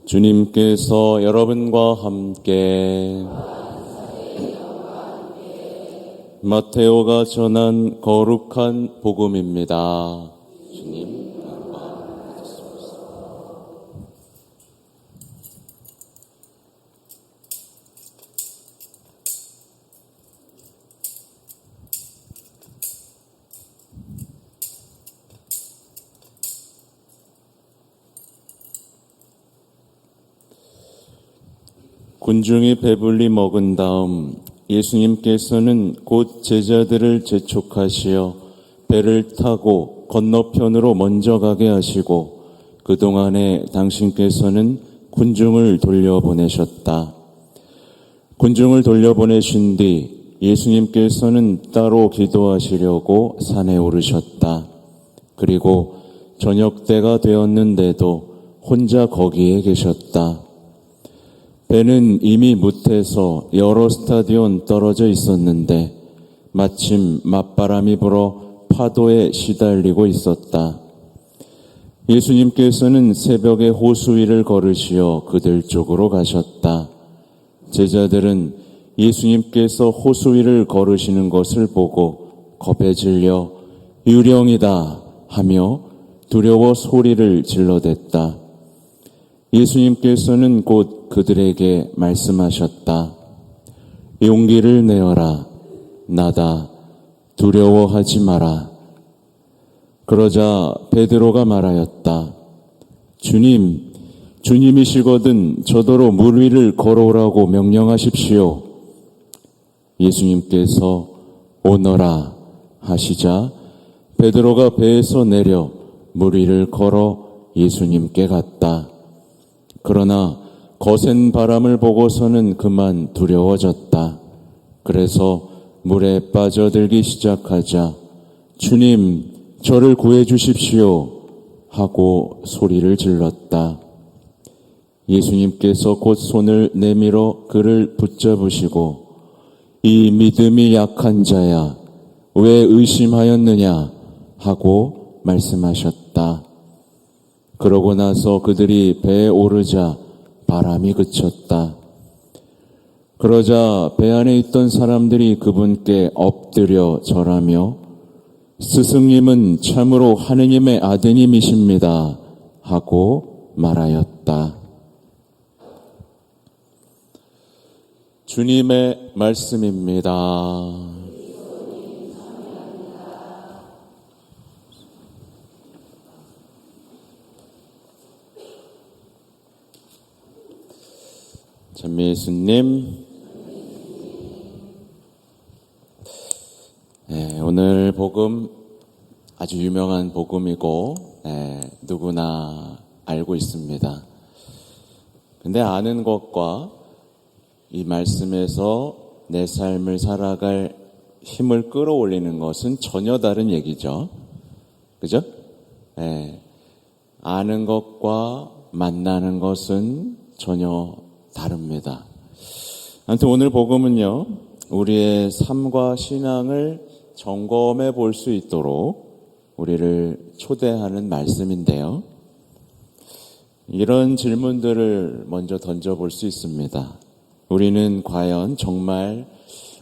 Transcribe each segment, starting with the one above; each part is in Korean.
주님께서 여러분과 함께 마테오가 전한 거룩한 복음입니다. 주님 영광 받으시옵소서. 군중이 배불리 먹은 다음 예수님께서는 곧 제자들을 재촉하시어 배를 타고 건너편으로 먼저 가게 하시고 그동안에 당신께서는 군중을 돌려보내셨다. 군중을 돌려보내신 뒤 예수님께서는 따로 기도하시려고 산에 오르셨다. 그리고 저녁 때가 되었는데도 혼자 거기에 계셨다. 배는 이미 무태서 여러 스타디온 떨어져 있었는데 마침 맞바람이 불어 파도에 시달리고 있었다. 예수님께서는 새벽에 호수 위를 걸으시어 그들 쪽으로 가셨다. 제자들은 예수님께서 호수 위를 걸으시는 것을 보고 겁에 질려 유령이다 하며 두려워 소리를 질러댔다. 예수님께서는 곧 그들에게 말씀하셨다. 용기를 내어라. 나다. 두려워하지 마라. 그러자 베드로가 말하였다. 주님, 주님이시거든 저더러 물 위를 걸어오라고 명령하십시오. 예수님께서 오너라 하시자 베드로가 배에서 내려 물 위를 걸어 예수님께 갔다. 그러나 거센 바람을 보고서는 그만 두려워졌다. 그래서 물에 빠져들기 시작하자 주님, 저를 구해 주십시오 하고 소리를 질렀다. 예수님께서 곧 손을 내밀어 그를 붙잡으시고 이 믿음이 약한 자야, 왜 의심하였느냐 하고 말씀하셨다. 그러고 나서 그들이 배에 오르자 바람이 그쳤다. 그러자 배 안에 있던 사람들이 그분께 엎드려 절하며 스승님은 참으로 하느님의 아드님이십니다 하고 말하였다. 주님의 말씀입니다. 찬미 예수님, 오늘 복음 아주 유명한 복음이고 누구나 알고 있습니다. 근데 아는 것과 이 말씀에서 내 삶을 살아갈 힘을 끌어올리는 것은 전혀 다른 얘기죠. 그죠? 아는 것과 만나는 것은 전혀 다릅니다. 아무튼 오늘 복음은요, 우리의 삶과 신앙을 점검해 볼 수 있도록 우리를 초대하는 말씀인데요. 이런 질문들을 먼저 던져볼 수 있습니다. 우리는 과연 정말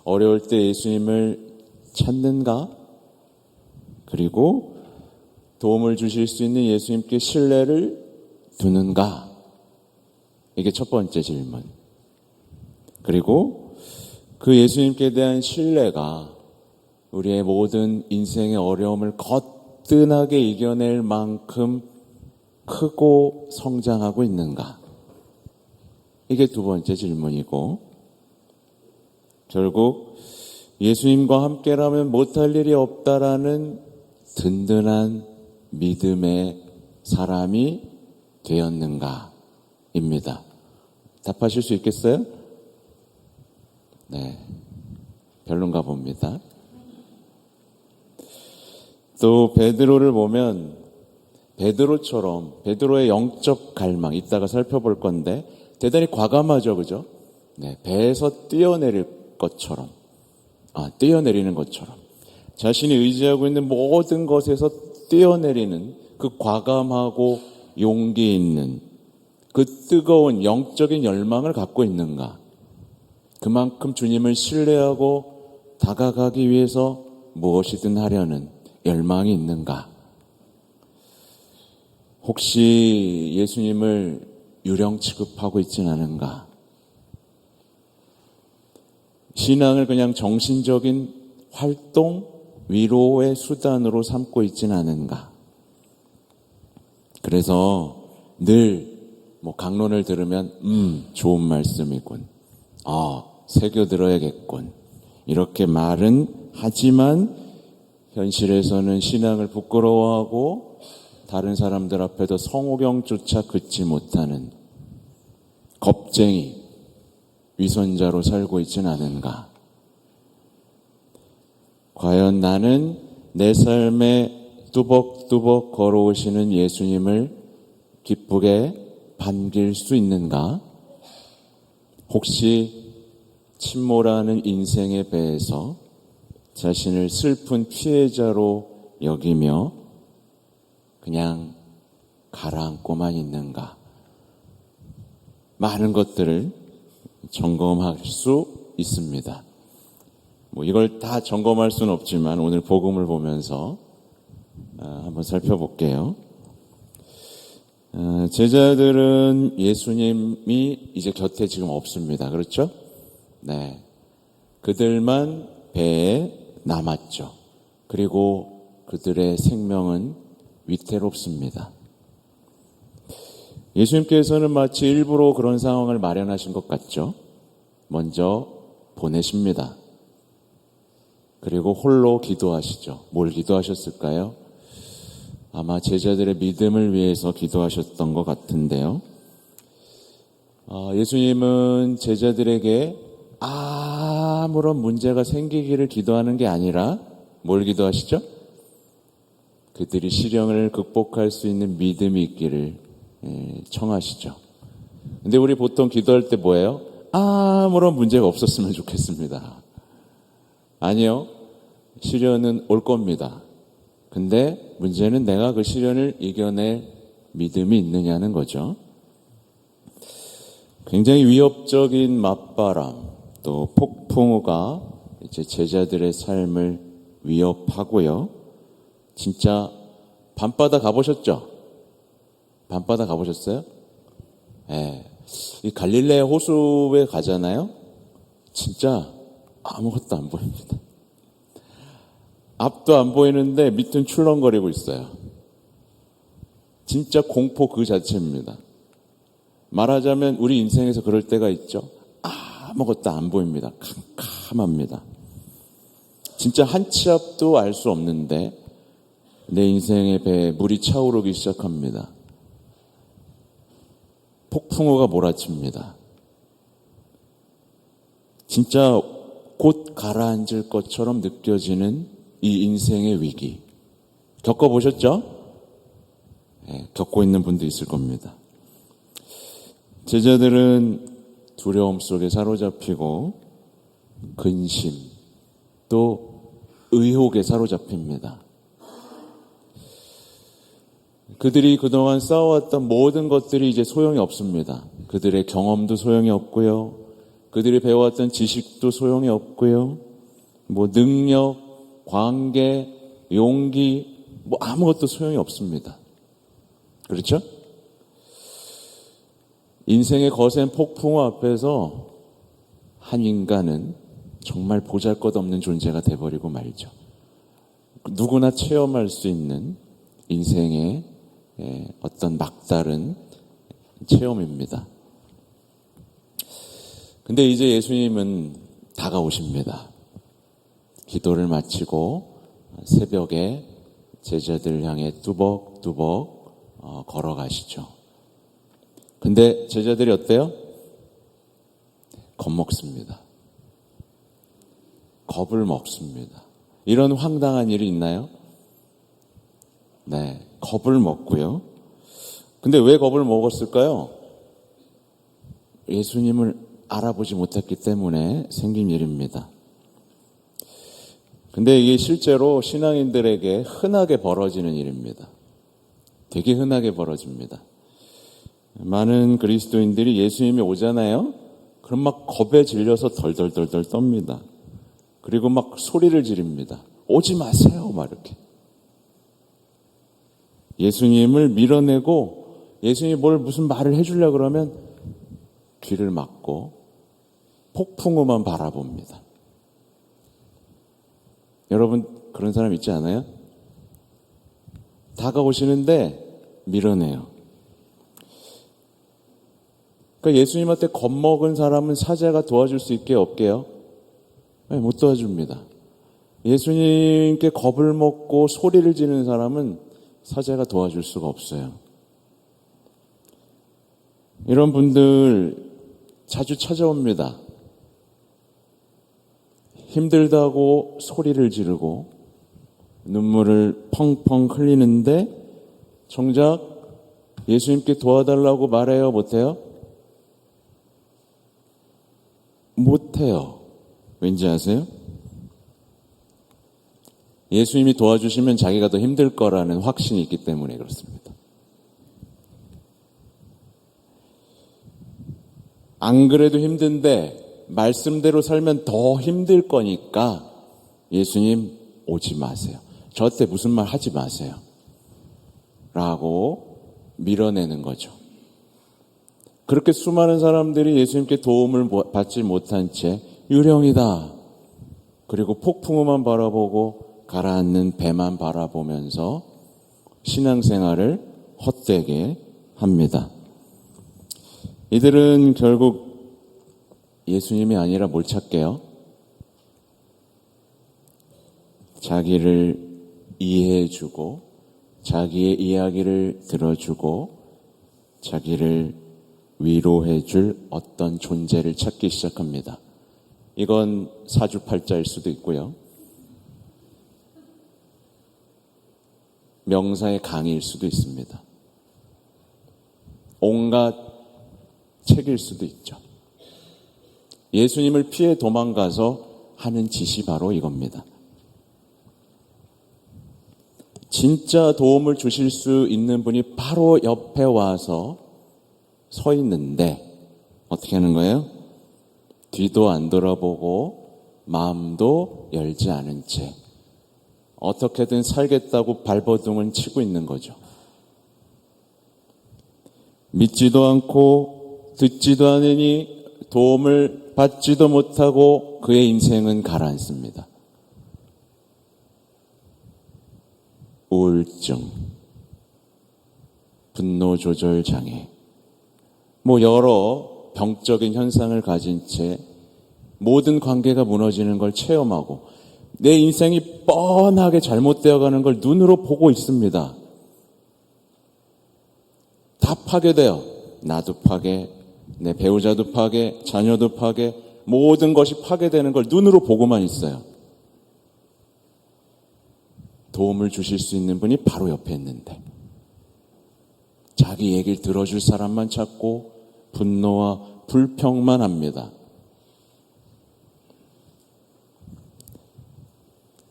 어려울 때 예수님을 찾는가? 그리고 도움을 주실 수 있는 예수님께 신뢰를 두는가? 이게 첫 번째 질문. 그리고 그 예수님께 대한 신뢰가 우리의 모든 인생의 어려움을 거뜬하게 이겨낼 만큼 크고 성장하고 있는가? 이게 두 번째 질문이고, 결국 예수님과 함께라면 못할 일이 없다라는 든든한 믿음의 사람이 되었는가? 입니다. 답하실 수 있겠어요? 네, 별론가 봅니다. 또 베드로를 보면 베드로의 영적 갈망, 이따가 살펴볼 건데 대단히 과감하죠, 그죠? 네, 배에서 뛰어내리는 것처럼 자신이 의지하고 있는 모든 것에서 뛰어내리는 그 과감하고 용기 있는 그 뜨거운 영적인 열망을 갖고 있는가? 그만큼 주님을 신뢰하고 다가가기 위해서 무엇이든 하려는 열망이 있는가? 혹시 예수님을 유령 취급하고 있진 않은가? 신앙을 그냥 정신적인 활동, 위로의 수단으로 삼고 있진 않은가? 그래서 늘 강론을 들으면 좋은 말씀이군. 새겨 들어야겠군. 이렇게 말은 하지만 현실에서는 신앙을 부끄러워하고 다른 사람들 앞에도 성호경조차 긋지 못하는 겁쟁이, 위선자로 살고 있진 않은가? 과연 나는 내 삶에 뚜벅뚜벅 걸어오시는 예수님을 기쁘게 반길 수 있는가? 혹시 침몰하는 인생의 배에서 자신을 슬픈 피해자로 여기며 그냥 가라앉고만 있는가? 많은 것들을 점검할 수 있습니다. 이걸 다 점검할 수는 없지만 오늘 복음을 보면서 한번 살펴볼게요. 제자들은 예수님이 이제 곁에 지금 없습니다. 그렇죠? 네. 그들만 배에 남았죠. 그리고 그들의 생명은 위태롭습니다. 예수님께서는 마치 일부러 그런 상황을 마련하신 것 같죠. 먼저 보내십니다. 그리고 홀로 기도하시죠. 뭘 기도하셨을까요? 아마 제자들의 믿음을 위해서 기도하셨던 것 같은데요. 예수님은 제자들에게 아무런 문제가 생기기를 기도하는 게 아니라 뭘 기도하시죠? 그들이 시련을 극복할 수 있는 믿음이 있기를 청하시죠. 근데 우리 보통 기도할 때 뭐예요? 아무런 문제가 없었으면 좋겠습니다. 아니요. 시련은 올 겁니다. 근데 문제는 내가 그 시련을 이겨낼 믿음이 있느냐는 거죠. 굉장히 위협적인 맞바람, 또 폭풍우가 이제 제자들의 삶을 위협하고요. 진짜 밤바다 가보셨죠? 밤바다 가보셨어요? 네. 이 갈릴레아 호수에 가잖아요. 진짜 아무것도 안 보입니다. 앞도 안 보이는데 밑은 출렁거리고 있어요. 진짜 공포 그 자체입니다. 말하자면 우리 인생에서 그럴 때가 있죠. 아무것도 안 보입니다. 캄캄합니다. 진짜 한 치 앞도 알 수 없는데 내 인생의 배에 물이 차오르기 시작합니다. 폭풍우가 몰아칩니다. 진짜 곧 가라앉을 것처럼 느껴지는 이 인생의 위기. 겪어보셨죠? 네, 겪고 있는 분도 있을 겁니다. 제자들은 두려움 속에 사로잡히고 근심, 또 의혹에 사로잡힙니다. 그들이 그동안 쌓아왔던 모든 것들이 이제 소용이 없습니다. 그들의 경험도 소용이 없고요. 그들이 배워왔던 지식도 소용이 없고요. 능력, 관계, 용기, 아무것도 소용이 없습니다. 그렇죠? 인생의 거센 폭풍우 앞에서 한 인간은 정말 보잘것없는 존재가 돼버리고 말죠. 누구나 체험할 수 있는 인생의 어떤 막다른 체험입니다. 근데 이제 예수님은 다가오십니다. 기도를 마치고 새벽에 제자들 향해 뚜벅뚜벅 걸어가시죠. 근데 제자들이 어때요? 겁먹습니다. 겁을 먹습니다. 이런 황당한 일이 있나요? 네, 겁을 먹고요. 근데 왜 겁을 먹었을까요? 예수님을 알아보지 못했기 때문에 생긴 일입니다. 근데 이게 실제로 신앙인들에게 흔하게 벌어지는 일입니다. 되게 흔하게 벌어집니다. 많은 그리스도인들이 예수님이 오잖아요. 그럼 막 겁에 질려서 덜덜덜덜 떱니다. 그리고 막 소리를 지릅니다. 오지 마세요, 막 이렇게. 예수님을 밀어내고 예수님이 무슨 말을 해주려고 그러면 귀를 막고 폭풍우만 바라봅니다. 여러분 그런 사람 있지 않아요? 다가오시는데 밀어내요. 그러니까 예수님한테 겁먹은 사람은 사제가 도와줄 수 있게 없게요? 네, 못 도와줍니다. 예수님께 겁을 먹고 소리를 지르는 사람은 사제가 도와줄 수가 없어요. 이런 분들 자주 찾아옵니다. 힘들다고 소리를 지르고 눈물을 펑펑 흘리는데 정작 예수님께 도와달라고 말해요? 못해요? 못해요. 왠지 아세요? 예수님이 도와주시면 자기가 더 힘들 거라는 확신이 있기 때문에 그렇습니다. 안 그래도 힘든데 말씀대로 살면 더 힘들 거니까 예수님 오지 마세요. 저한테 무슨 말 하지 마세요. 라고 밀어내는 거죠. 그렇게 수많은 사람들이 예수님께 도움을 받지 못한 채 유령이다. 그리고 폭풍우만 바라보고 가라앉는 배만 바라보면서 신앙생활을 헛되게 합니다. 이들은 결국 예수님이 아니라 뭘 찾게요? 자기를 이해해주고 자기의 이야기를 들어주고 자기를 위로해줄 어떤 존재를 찾기 시작합니다. 이건 사주팔자일 수도 있고요. 명사의 강의일 수도 있습니다. 온갖 책일 수도 있죠. 예수님을 피해 도망가서 하는 짓이 바로 이겁니다. 진짜 도움을 주실 수 있는 분이 바로 옆에 와서 서 있는데 어떻게 하는 거예요? 뒤도 안 돌아보고 마음도 열지 않은 채 어떻게든 살겠다고 발버둥을 치고 있는 거죠. 믿지도 않고 듣지도 않으니 도움을 받지도 못하고 그의 인생은 가라앉습니다. 우울증, 분노 조절 장애, 여러 병적인 현상을 가진 채 모든 관계가 무너지는 걸 체험하고 내 인생이 뻔하게 잘못되어 가는 걸 눈으로 보고 있습니다. 다 파괴돼요. 나도 파괴, 내 배우자도 파괴, 자녀도 파괴, 모든 것이 파괴되는 걸 눈으로 보고만 있어요. 도움을 주실 수 있는 분이 바로 옆에 있는데 자기 얘기를 들어줄 사람만 찾고 분노와 불평만 합니다.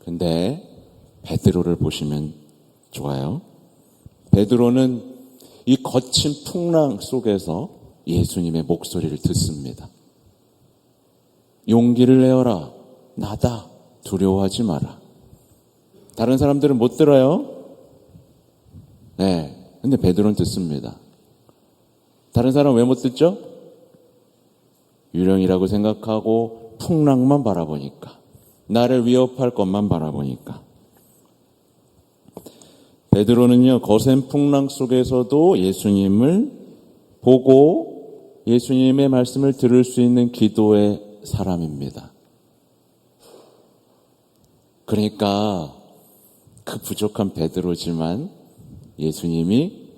근데 베드로를 보시면 좋아요. 베드로는 이 거친 풍랑 속에서 예수님의 목소리를 듣습니다. 용기를 내어라. 나다. 두려워하지 마라. 다른 사람들은 못 들어요. 네. 근데 베드로는 듣습니다. 다른 사람은 왜 못 듣죠? 유령이라고 생각하고 풍랑만 바라보니까. 나를 위협할 것만 바라보니까. 베드로는요, 거센 풍랑 속에서도 예수님을 보고 예수님의 말씀을 들을 수 있는 기도의 사람입니다. 그러니까 그 부족한 베드로지만 예수님이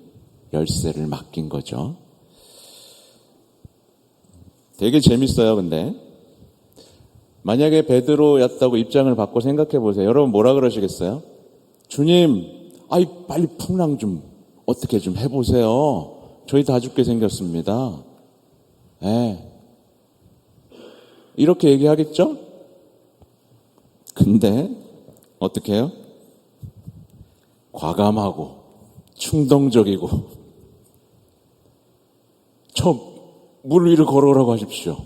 열쇠를 맡긴 거죠. 되게 재밌어요, 근데. 만약에 베드로였다고 입장을 바꿔 생각해 보세요. 여러분 뭐라 그러시겠어요? 주님, 빨리 풍랑 좀 어떻게 좀 해보세요. 저희 다 죽게 생겼습니다. 네. 이렇게 얘기하겠죠? 근데 어떻게 해요? 과감하고 충동적이고 저 물 위를 걸어오라고 하십시오.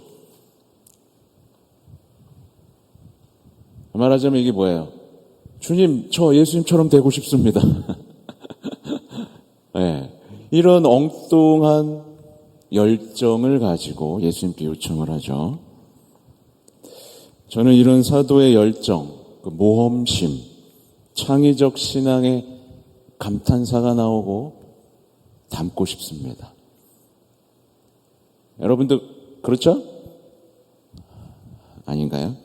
말하자면 이게 뭐예요? 주님, 저 예수님처럼 되고 싶습니다. 네, 이런 엉뚱한 열정을 가지고 예수님께 요청을 하죠. 저는 이런 사도의 열정, 그 모험심, 창의적 신앙의 감탄사가 나오고 담고 싶습니다. 여러분도 그렇죠? 아닌가요?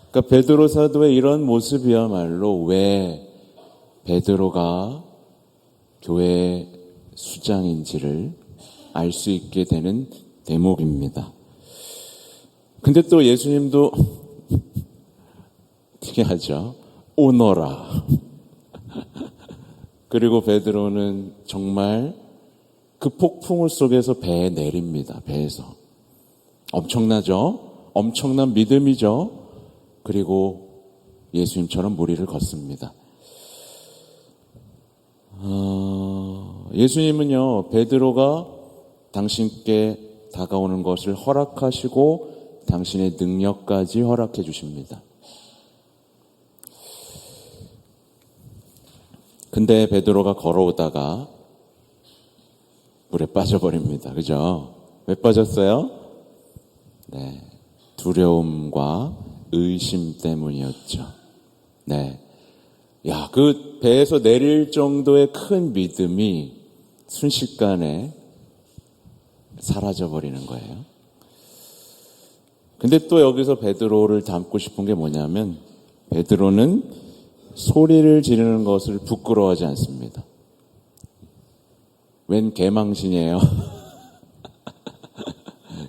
그러니까 베드로 사도의 이런 모습이야말로 왜 베드로가 교회의 수장인지를 알 수 있게 되는 대목입니다. 근데 또 예수님도 특이하죠. 오너라. 그리고 베드로는 정말 그 폭풍우 속에서 배에 내립니다. 배에서. 엄청나죠? 엄청난 믿음이죠? 그리고 예수님처럼 물 위를 걷습니다. 예수님은요, 베드로가 당신께 다가오는 것을 허락하시고 당신의 능력까지 허락해 주십니다. 근데 베드로가 걸어오다가 물에 빠져버립니다. 그죠? 왜 빠졌어요? 네, 두려움과 의심 때문이었죠. 네. 야, 그 배에서 내릴 정도의 큰 믿음이 순식간에 사라져버리는 거예요. 근데 또 여기서 베드로를 담고 싶은 게 뭐냐면, 베드로는 소리를 지르는 것을 부끄러워하지 않습니다. 웬 개망신이에요.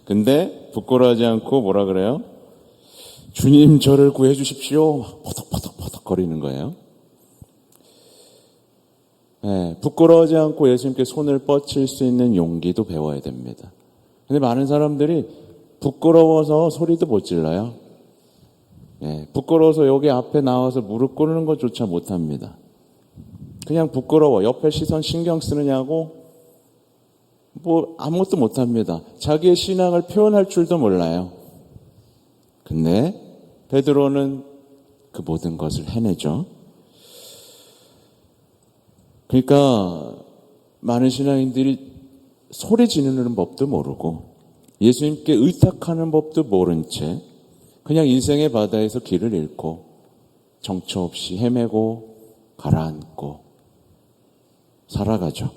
근데 부끄러워하지 않고 뭐라 그래요? 주님, 저를 구해 주십시오. 퍼덕퍼덕 거리는 거예요. 네, 부끄러워하지 않고 예수님께 손을 뻗칠 수 있는 용기도 배워야 됩니다. 근데 많은 사람들이 부끄러워서 소리도 못 질러요. 네, 부끄러워서 여기 앞에 나와서 무릎 꿇는 것조차 못합니다. 그냥 부끄러워. 옆에 시선 신경 쓰느냐고 아무것도 못합니다. 자기의 신앙을 표현할 줄도 몰라요. 근데 베드로는 그 모든 것을 해내죠. 그러니까 많은 신앙인들이 소리 지르는 법도 모르고 예수님께 의탁하는 법도 모른 채 그냥 인생의 바다에서 길을 잃고 정처 없이 헤매고 가라앉고 살아가죠.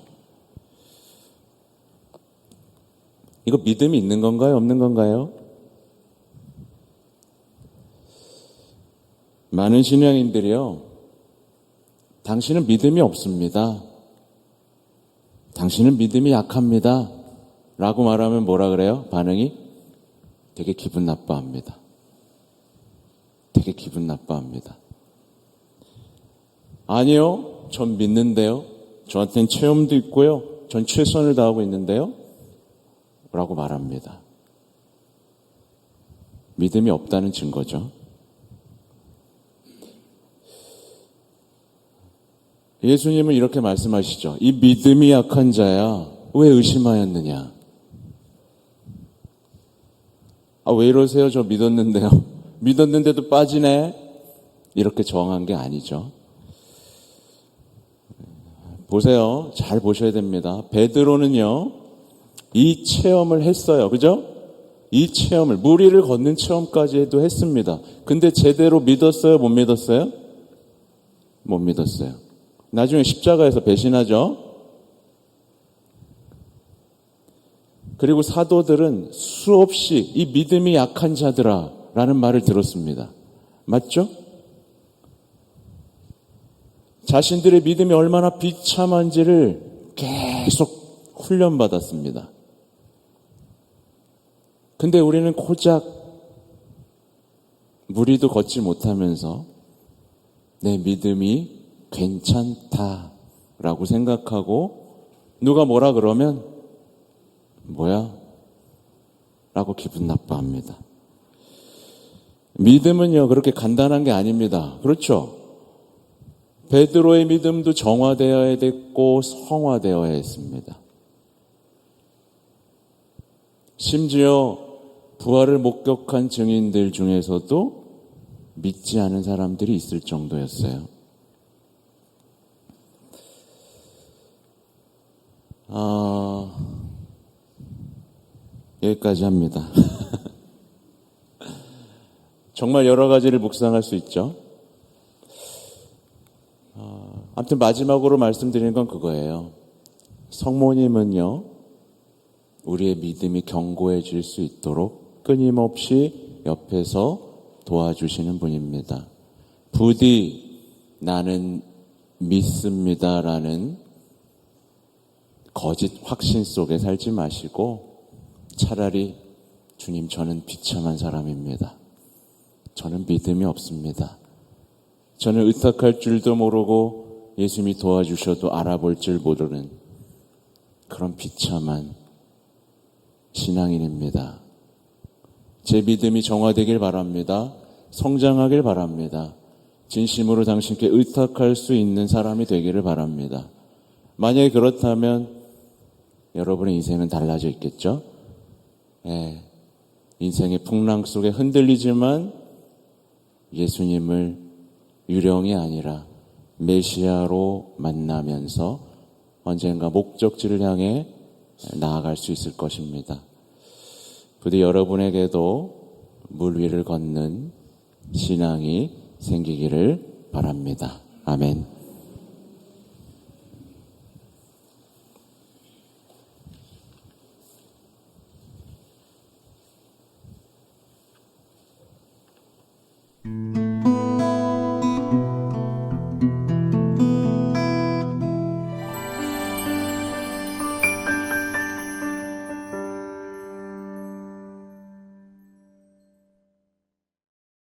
이거 믿음이 있는 건가요? 없는 건가요? 많은 신앙인들이요, 당신은 믿음이 없습니다. 당신은 믿음이 약합니다. 라고 말하면 뭐라 그래요? 반응이 되게 기분 나빠합니다. 되게 기분 나빠합니다. 아니요, 전 믿는데요. 저한테는 체험도 있고요. 전 최선을 다하고 있는데요. 라고 말합니다. 믿음이 없다는 증거죠. 예수님은 이렇게 말씀하시죠. 이 믿음이 약한 자야, 왜 의심하였느냐? 왜 이러세요? 저 믿었는데요. 믿었는데도 빠지네? 이렇게 저항한 게 아니죠. 보세요. 잘 보셔야 됩니다. 베드로는요, 이 체험을 했어요. 그죠? 이 체험을, 물 위를 걷는 체험까지도 했습니다. 근데 제대로 믿었어요? 못 믿었어요? 못 믿었어요. 나중에 십자가에서 배신하죠? 그리고 사도들은 수없이 이 믿음이 약한 자들아 라는 말을 들었습니다. 맞죠? 자신들의 믿음이 얼마나 비참한지를 계속 훈련받았습니다. 근데 우리는 고작 무리도 걷지 못하면서 내 믿음이 괜찮다라고 생각하고 누가 뭐라 그러면 뭐야? 라고 기분 나빠합니다. 믿음은요, 그렇게 간단한 게 아닙니다. 그렇죠? 베드로의 믿음도 정화되어야 됐고 성화되어야 했습니다. 심지어 부활을 목격한 증인들 중에서도 믿지 않은 사람들이 있을 정도였어요. 여기까지 합니다. 정말 여러 가지를 묵상할 수 있죠. 아무튼 마지막으로 말씀드리는 건 그거예요. 성모님은요, 우리의 믿음이 견고해질 수 있도록 끊임없이 옆에서 도와주시는 분입니다. 부디 나는 믿습니다라는 거짓 확신 속에 살지 마시고 차라리 주님, 저는 비참한 사람입니다. 저는 믿음이 없습니다. 저는 의탁할 줄도 모르고 예수님이 도와주셔도 알아볼 줄 모르는 그런 비참한 신앙인입니다. 제 믿음이 정화되길 바랍니다. 성장하길 바랍니다. 진심으로 당신께 의탁할 수 있는 사람이 되기를 바랍니다. 만약에 그렇다면 여러분의 인생은 달라져 있겠죠? 인생의 풍랑 속에 흔들리지만 예수님을 유령이 아니라 메시아로 만나면서 언젠가 목적지를 향해 나아갈 수 있을 것입니다. 부디 여러분에게도 물 위를 걷는 신앙이 생기기를 바랍니다. 아멘.